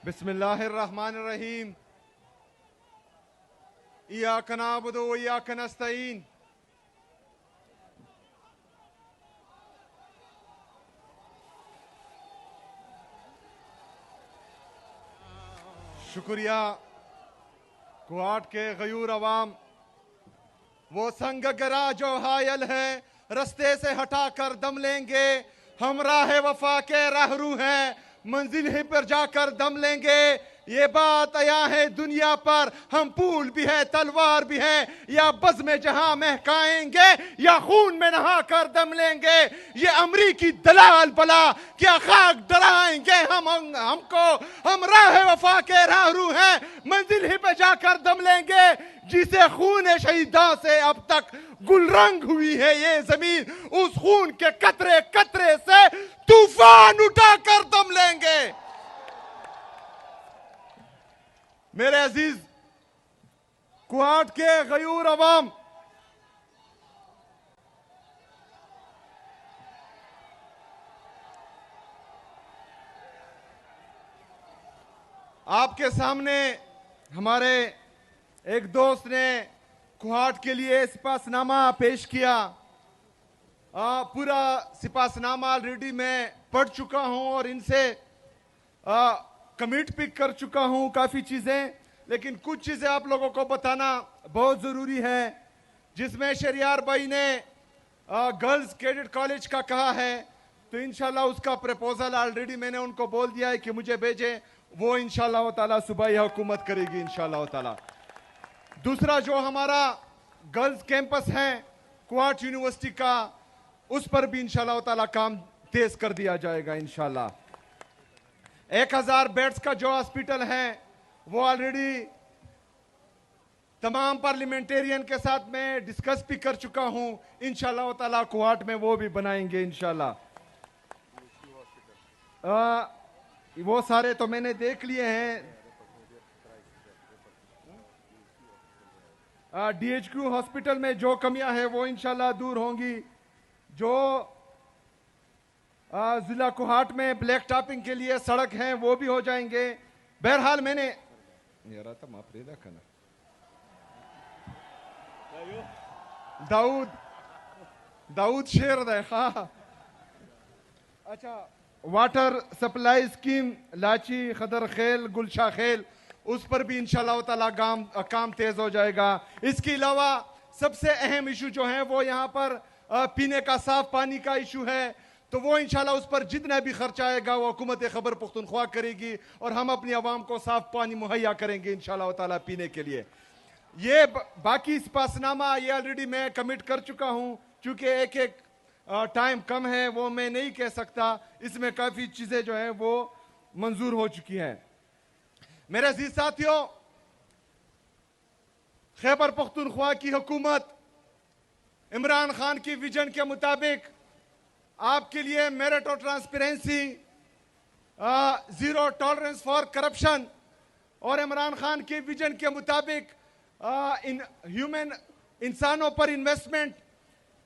बिस्मिल्लाहिर्रहमानिर्रहीम। इय्याका नअबुदु व इय्याका नस्तईन। शुक्रिया। कुआट के गयूर अवाम, वो संग गरा जो हायल है, रस्ते से हटाकर दम लेंगे। हम राह वफा के राहरू हैं, मंजिल ही पर जाकर दम लेंगे। ये बात आया है दुनिया पर, हम फूल भी है तलवार भी है, या बज़ में जहां महकाएंगे या खून में नहा कर दम लेंगे। ये अमरीकी दलाल बला क्या खाक डराएंगे हमको। हम राह वफा के राहरू हैं, मंजिल ही पे जाकर दम लेंगे। जिसे खून शहीदां से अब तक गुलरंग हुई है ये जमीन, उस खून के कतरे कतरे से तूफान उठाकर दम लेंगे। मेरे अजीज कुआट के गयूर अवाम, आपके सामने हमारे एक दोस्त ने कुआट के लिए सिपासनामा पेश किया। पूरा सिपासनामा ऑलरेडी मैं पढ़ चुका हूं और इनसे कमिट भी कर चुका हूं काफी चीजें, लेकिन कुछ चीजें आप लोगों को बताना बहुत जरूरी है। जिसमें शरियार भाई ने गर्ल्स कैडेट कॉलेज का कहा है, तो इंशाल्लाह उसका प्रपोजल ऑलरेडी मैंने उनको बोल दिया है कि मुझे भेजें। वो इंशाल्लाह ताला सुबह ही हुकूमत करेगी इंशाल्लाह ताला। दूसरा जो हमारा गर्ल्स कैंपस है कुआट यूनिवर्सिटी का, उस पर भी इंशाल्लाह ताला काम तेज कर दिया जाएगा इंशाल्लाह। 1000 बेड्स का जो हॉस्पिटल है वो ऑलरेडी तमाम पार्लियामेंटेरियन के साथ मैं डिस्कस भी कर चुका हूं। इंशाल्लाह ताला कुआट में वो भी बनाएंगे इंशाल्लाह। वो सारे तो मैंने देख लिए हैं। डीएचक्यू हॉस्पिटल में जो कमियां हैं वो इंशाल्लाह दूर होंगी। जो जिला कुहाट में ब्लैक टॉपिंग के लिए सड़क है वो भी हो जाएंगे। बहरहाल मैंने दाऊद शेर देखा। अच्छा, वाटर सप्लाई स्कीम लाची खदर खेल गुलशा खेल, उस पर भी इंशाल्लाह ताला काम तेज हो जाएगा। इसके अलावा सबसे अहम इशू जो है वो यहाँ पर पीने का साफ पानी का इशू है, तो वो इंशाल्लाह उस पर जितना भी खर्चा आएगा वो हुकूमत खैबर पख्तूनख्वा करेगी और हम अपनी आवाम को साफ पानी मुहैया करेंगे इंशाल्लाह ताला पीने के लिए। ये बाकी सिपासनामा ये ऑलरेडी मैं कमिट कर चुका हूं, चूंकि एक टाइम कम है वो मैं नहीं कह सकता। इसमें काफी चीजें जो है वो मंजूर हो चुकी हैं। मेरे अजीज साथियों, खैबर पख्तूनख्वा की हुकूमत इमरान खान की विजन के मुताबिक आपके लिए मेरिट और transparency, zero tolerance for corruption और इमरान खान के विजन के मुताबिक इंसानों पर इन्वेस्टमेंट,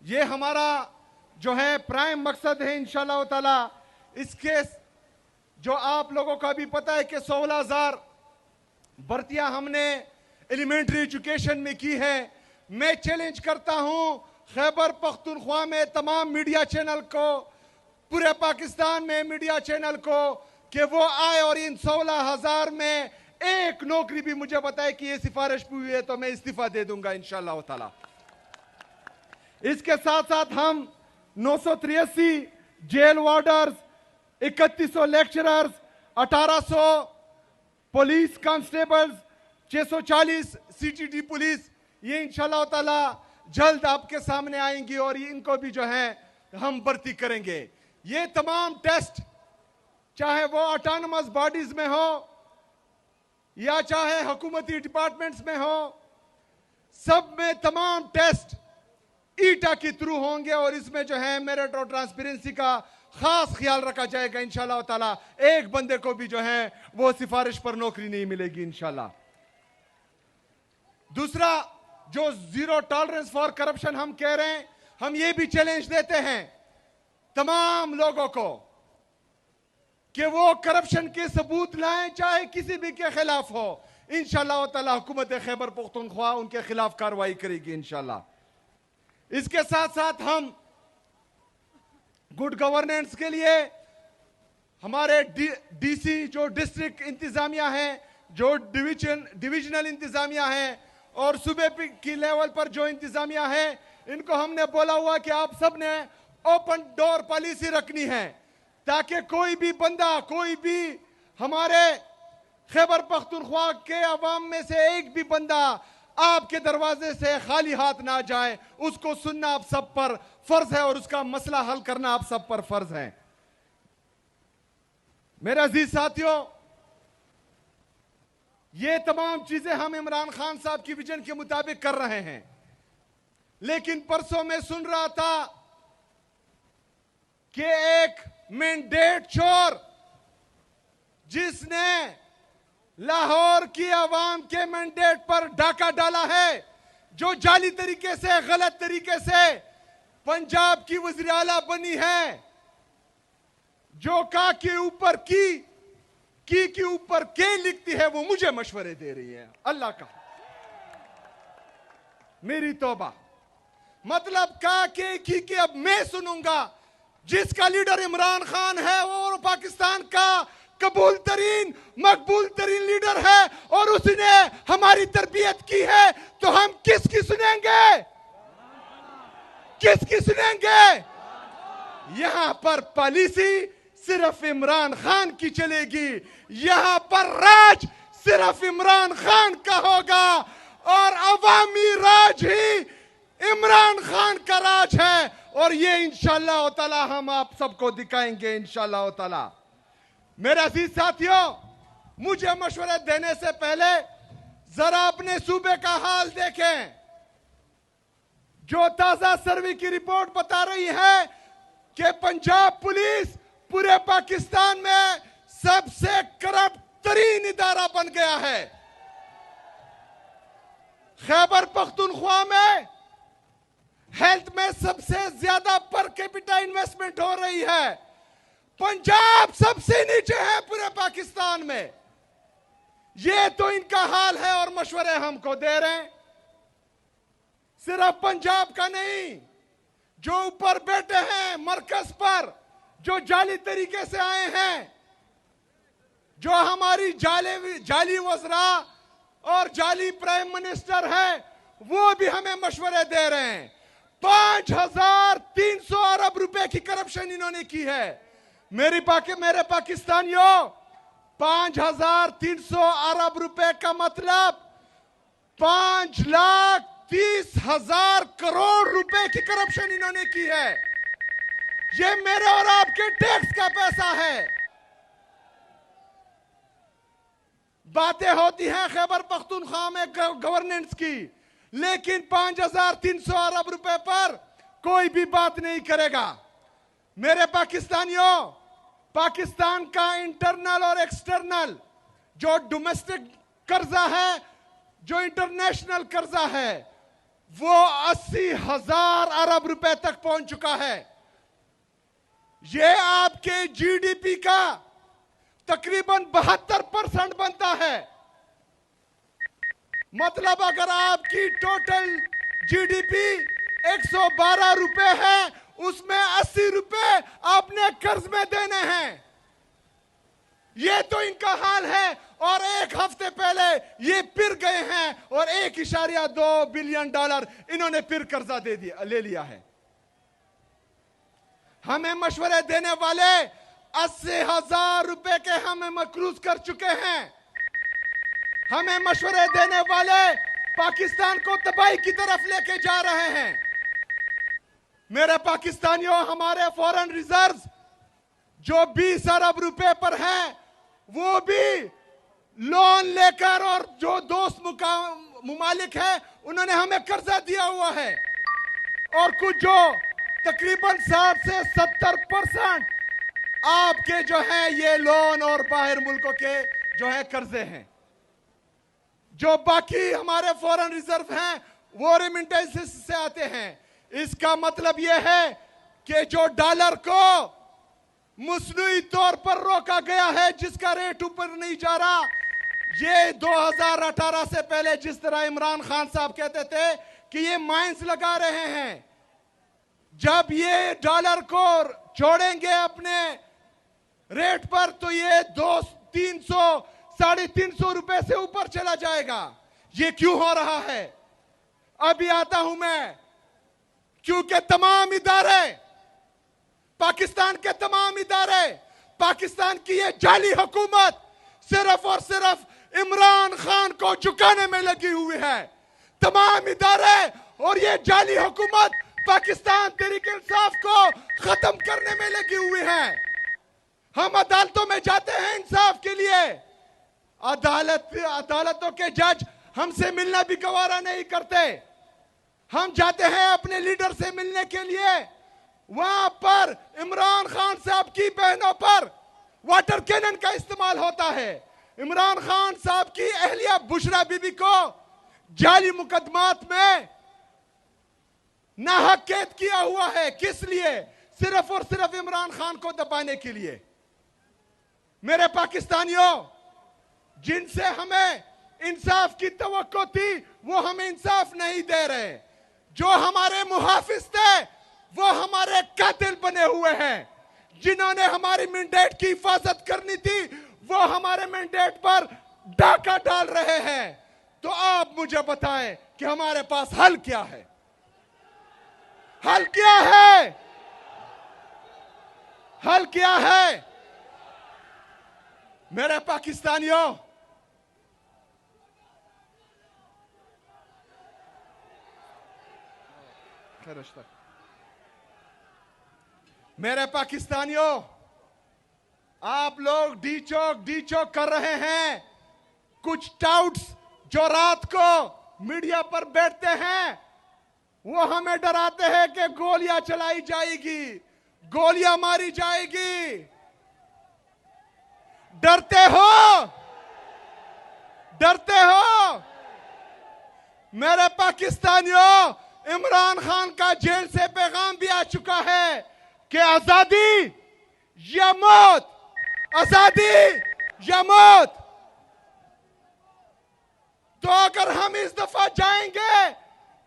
ये हमारा जो है प्राइम मकसद है इंशाल्लाह ताला। इसके जो आप लोगों का भी पता है कि 16,000 भर्तियां हमने एलिमेंट्री एजुकेशन में की है। मैं चैलेंज करता हूं खैबर पख्तूनख्वा में तमाम मीडिया चैनल को, पूरे पाकिस्तान में मीडिया चैनल को, कि वो आए और इन 16,000 में एक नौकरी भी मुझे बताए कि ये सिफारिश हुई है तो मैं इस्तीफा दे दूंगा इंशाल्लाह ताला। इसके साथ साथ हम 983 jail warders, 3100 lecturers, 1800 police constables, 640 CTD police, ये इंशाल्लाह ताला जल्द आपके सामने आएंगी और इनको भी जो है हम भर्ती करेंगे। ये तमाम टेस्ट चाहे वो ऑटोनमस बॉडीज में हो या चाहे हुकूमती डिपार्टमेंट्स में हो, सब में तमाम टेस्ट ईटा के थ्रू होंगे और इसमें जो है मेरिट और ट्रांसपेरेंसी का खास ख्याल रखा जाएगा इंशाल्लाह ताला। एक बंदे को भी जो है वो सिफारिश पर नौकरी नहीं मिलेगी इंशाल्लाह। दूसरा, जो जीरो टॉलरेंस फॉर करप्शन हम कह रहे हैं, हम ये भी चैलेंज देते हैं तमाम लोगों को कि वो करप्शन के सबूत लाएं, चाहे किसी भी के खिलाफ हो। इंशाअल्लाह ताला हुकूमत खैबर पख्तूनख्वा उनके खिलाफ कार्रवाई करेगी इंशाअल्लाह। इसके साथ साथ हम गुड गवर्नेंस के लिए हमारे डीसी जो डिस्ट्रिक्ट इंतजामिया है, जो डिविजनल इंतजामिया है और सूबे की लेवल पर जो इंतजामिया है, इनको हमने बोला हुआ कि आप सब ने ओपन डोर पॉलिसी रखनी है, ताकि कोई भी बंदा, कोई भी हमारे खैबर पख्तूनख्वा के अवाम में से एक भी बंदा आपके दरवाजे से खाली हाथ ना जाए। उसको सुनना आप सब पर फर्ज है और उसका मसला हल करना आप सब पर फर्ज है। मेरे अजीज साथियों, ये तमाम चीजें हम इमरान खान साहब की विजन के मुताबिक कर रहे हैं, लेकिन परसों में सुन रहा था कि एक मैंडेट चोर जिसने लाहौर की आवाम के मैंडेट पर डाका डाला है, जो जाली तरीके से, गलत तरीके से पंजाब की वज़ीर आला बनी है, जो का के ऊपर की के ऊपर के लिखती है, वो मुझे मशवरे दे रही है। अल्लाह का मेरी तौबा, मतलब का के की अब मैं सुनूंगा। जिसका लीडर इमरान खान है वो पाकिस्तान का कबूल तरीन, मकबूल तरीन लीडर है और उसने हमारी तरबियत की है, तो हम किसकी सुनेंगे? किसकी सुनेंगे? यहां पर पॉलिसी सिर्फ इमरान खान की चलेगी, यहां पर राज सिर्फ इमरान खान का होगा और अवामी राज ही इमरान खान का राज है। और ये इंशाअल्लाह ताला हम आप सबको दिखाएंगे इंशाअल्लाह ताला। मेरे अजीज साथियों, मुझे मशवरे देने से पहले जरा अपने सूबे का हाल देखें। जो ताजा सर्वे की रिपोर्ट बता रही है कि पंजाब पुलिस पूरे पाकिस्तान में सबसे करप्ट तरीन इदारा बन गया है। खैबर पख्तूनख्वा में हेल्थ में सबसे ज्यादा पर कैपिटा इन्वेस्टमेंट हो रही है। पंजाब सबसे नीचे है पूरे पाकिस्तान में। ये तो इनका हाल है और मशवरे हमको दे रहे हैं। सिर्फ पंजाब का नहीं, जो ऊपर बैठे हैं मरकज पर, जो जाली तरीके से आए हैं, जो हमारी जाली वज़रा और जाली प्राइम मिनिस्टर है, वो भी हमें मशवरे दे रहे हैं। 5300 अरब रुपए की करप्शन इन्होंने की है। मेरे पाकिस्तानियों, 5300 अरब रुपए का मतलब 5,30,000 करोड़ रुपए की करप्शन इन्होंने की है। ये मेरे और आपके टैक्स का पैसा है। बातें होती हैं खैबर पख्तूनख्वा में गवर्नेंस की, लेकिन 5,300 अरब रुपए पर कोई भी बात नहीं करेगा। मेरे पाकिस्तानियों, पाकिस्तान का इंटरनल और एक्सटर्नल जो डोमेस्टिक कर्जा है, जो इंटरनेशनल कर्जा है, वो 80,000 अरब रुपए तक पहुंच चुका है। ये आपके जीडीपी का तकरीबन 72% बनता है। मतलब अगर आपकी टोटल जीडीपी 112 रुपए है, उसमें 80 रुपए आपने कर्ज में देने हैं। ये तो इनका हाल है। और एक हफ्ते पहले ये फिर गए हैं और 1.2 बिलियन डॉलर इन्होंने फिर कर्जा ले लिया है। हमें मशवरे देने वाले 80,000 रुपए के हमें मकरूज कर चुके हैं। हमें मशवरे देने वाले पाकिस्तान को तबाही की तरफ लेके जा रहे हैं। मेरे पाकिस्तानियों, हमारे फॉरेन रिजर्व जो 20 अरब रुपए पर हैं, वो भी लोन लेकर, और जो दोस्त मुमालिक है उन्होंने हमें कर्जा दिया हुआ है। और कुछ जो तकरीबन 60 से 70% आपके जो है ये लोन और बाहर मुल्कों के जो है कर्जे हैं। जो बाकी हमारे फॉरेन रिजर्व हैं वो रेमिटेंसेस से आते हैं। इसका मतलब यह है कि जो डॉलर को मसनूई तौर पर रोका गया है, जिसका रेट ऊपर नहीं जा रहा। ये 2018 से पहले जिस तरह इमरान खान साहब कहते थे कि ये माइंस लगा रहे हैं, जब ये डॉलर को छोड़ेंगे अपने रेट पर तो ये 200-300, 350 रुपए से ऊपर चला जाएगा। ये क्यों हो रहा है? अभी आता हूं मैं। क्योंकि तमाम इदारे, पाकिस्तान के तमाम इदारे, पाकिस्तान की ये जाली हुकूमत सिर्फ और सिर्फ इमरान खान को झुकाने में लगी हुई है। तमाम इदारे और ये जाली हुकूमत पाकिस्तान तहरीक इंसाफ को खत्म करने में लगी हुई है। हम अदालतों में जाते हैं इंसाफ के लिए, अदालतों के जज हमसे मिलना भी गवारा नहीं करते। हम जाते हैं अपने लीडर से मिलने के लिए, वहां पर इमरान खान साहब की बहनों पर वाटर कैनन का इस्तेमाल होता है। इमरान खान साहब की अहलिया बुशरा बीबी को जाली मुकदमात में नाहक कैद किया हुआ है। किस लिए? सिर्फ और सिर्फ इमरान खान को दबाने के लिए। मेरे पाकिस्तानियों, जिनसे हमें इंसाफ की तवक्को थी वो हमें इंसाफ नहीं दे रहे। जो हमारे मुहाफिज थे वो हमारे कातिल बने हुए हैं। जिन्होंने हमारी मैंडेट की हिफाजत करनी थी वो हमारे मैंडेट पर डाका डाल रहे हैं। तो आप मुझे बताएं कि हमारे पास हल क्या है? हल क्या है? हल क्या है? मेरे पाकिस्तानियों, मेरे पाकिस्तानियों, आप लोग डी चौक कर रहे हैं। कुछ टाउट्स जो रात को मीडिया पर बैठते हैं वो हमें डराते हैं कि गोलियां चलाई जाएगी, गोलियां मारी जाएगी। डरते हो? डरते हो? मेरे पाकिस्तानियों, इमरान खान का जेल से पैगाम भी आ चुका है कि आजादी या मौत, आजादी या मौत। तो अगर हम इस दफा जाएंगे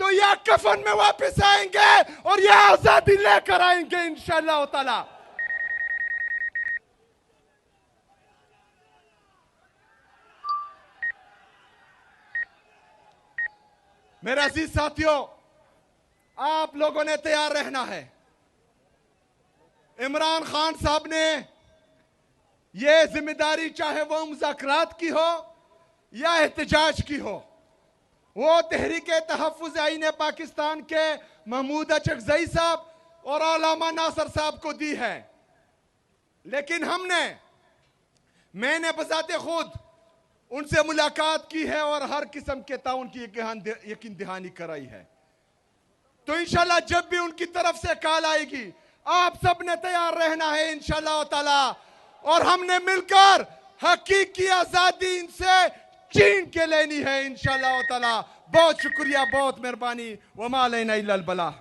तो या कफन में वापस आएंगे और या आजादी लेकर आएंगे इंशाअल्लाह ताला। मेरे अजीज साथियों, आप लोगों ने तैयार रहना है। इमरान खान साहब ने यह जिम्मेदारी, चाहे वो मुज़ाकरात की हो या एहतजाज की हो, वो तहरीक तहफ़्फ़ुज़ आईन पाकिस्तान के महमूद अचकज़ई साहब और अल्लामा नासर साहब को दी है। लेकिन मैंने बजाते खुद उनसे मुलाकात की है और हर किस्म के ताउन की यकीन दहानी कराई है। तो इंशाल्लाह जब भी उनकी तरफ से कॉल आएगी, आप सब ने तैयार रहना है इंशाल्लाह ताला। और हमने मिलकर हकीकी आजादी इनसे छीन के लेनी है इंशाल्लाह ताला। बहुत शुक्रिया, बहुत मेहरबानी। वमा अलैना इल्लल बलाग।